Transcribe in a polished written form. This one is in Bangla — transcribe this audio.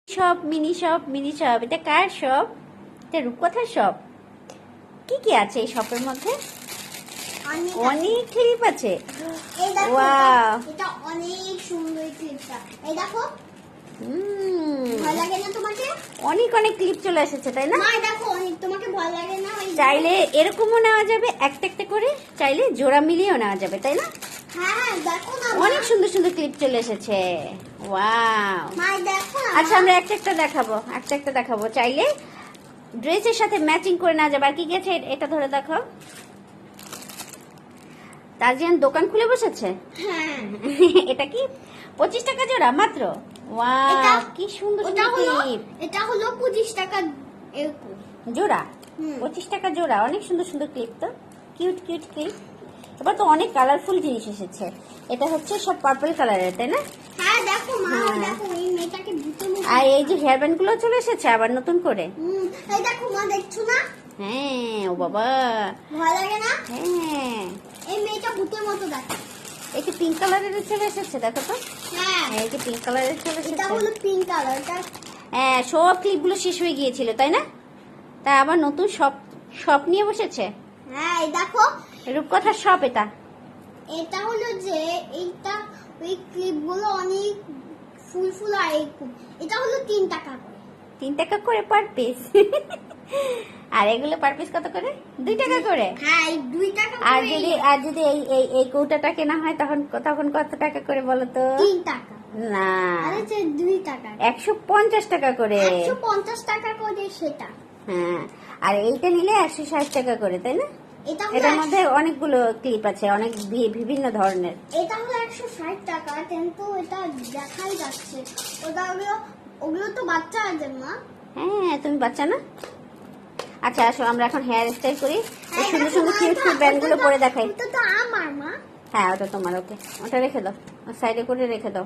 Shop mini shop mini shop, এটা কার শপ? এটা রূপকথার শপ। কি কি আছে এই শপের মধ্যে? অনেক ক্লিপ আছে। এই দেখো, ওয়াও, এটা অনেক সুন্দর ক্লিপটা। এই দেখো, ভয় লাগে না তোমাকে? অনেক অনেক ক্লিপ চলে এসেছে, তাই না? মা দেখো, অনেক তোমাকে ভয় লাগে না? চাইলে এরকমও নেওয়া যাবে, একটা একটা করে, চাইলে জোড়া মিলিয়েও নেওয়া যাবে, তাই না? হ্যাঁ দেখো না, অনেক সুন্দর সুন্দর ক্লিপ চলে এসেছে। ওয়াও, মা দেখো না। আচ্ছা আমরা একটা একটা দেখাবো, একটা একটা দেখাবো। চাইলে ড্রেসের সাথে ম্যাচিং করে নেওয়া যাবে। আর কি গেছে এটা ধরে দেখো। তাজিয়ান দোকান খুলে বসেছে। হ্যাঁ, এটা কি 25 টাকা জোড়া মাত্র? ওয়াও, কি সুন্দর ওটা সুন্দর হলো, ক্লিপ। এটা হলো 25 টাকা এরকম জোড়া, হুম। 25 টাকা জোড়া। অনেক সুন্দর সুন্দর ক্লিপ, তো কিউট কিউট ক্লিপ। এবার তো অনেক কালারফুল জিনিস এসেছে। এটা হচ্ছে সব পার্পল কালারের, তাই না? হ্যাঁ দেখো মা, হ্যাঁ। দেখো এই মেয়েটাকে ভূতের মতো। আর এই যে হেয়ার ব্যান্ড গুলো চলে এসেছে আবার নতুন করে। এই দেখো মা, দেখছো না? হ্যাঁ, ও বাবা, ভয় লাগে না? হ্যাঁ, এই মেয়েটা ভূতের মতো দেখো। এই যে পিঙ্ক কালারের চলে এসেছে, দেখো তো। হ্যাঁ, হ্যাঁ, এই যে পিঙ্ক কালারের চলে এটা এসেছে। হলো পিঙ্ক কালার। এটা হ্যাঁ, সব ক্লিপগুলো শেষ হয়ে গিয়েছিল, তাই না? তাই আবার নতুন শপ শপ নিয়ে বসেছে। হ্যাঁ, এই দেখো, রূপকথার শপ এটা। এটা হলো যে এইটা, ওই ক্লিপগুলো অনেক ফুল ফুল আর এরকম। এটা হলো 3 টাকা করে। 3 টাকা করে পার পিস। আর এগুলো পার পিস কত করে? 2 টাকা করে। হ্যাঁ, এই 2 টাকা আর করে। যদি এই এই এই কৌটাটা কেনা হয় তখন তখন কত টাকা করে বলো তো? 3 টাকা। না, আরে যে 2 টাকা। 150 টাকা করে। 150 টাকা করে সেটা। হ্যাঁ, আর এইটা নিলে 160 টাকা করে, তাই না? এটা হলো এটার মধ্যে অনেকগুলো ক্লিপ আছে, অনেক বিভিন্ন ধরনের। এটা হলো 160 টাকা, কিন্তু এটা দেখাই যাচ্ছে। ওগুলো তো বাচ্চা আছে মা। হ্যাঁ, তুমি বাচ্চা না? আচ্ছা আসো আমরা এখন হেয়ার স্টাইল করি। এই এই সুন্দর দেখো সুন্দর মা, কিউট কিউট ব্যান্ড গুলো পরে দেখাই। ওটা তো আমার মা। হ্যাঁ, ওটা তোমার। ওকে, ওটা রেখে দাও, সাইডে করে রেখে দাও।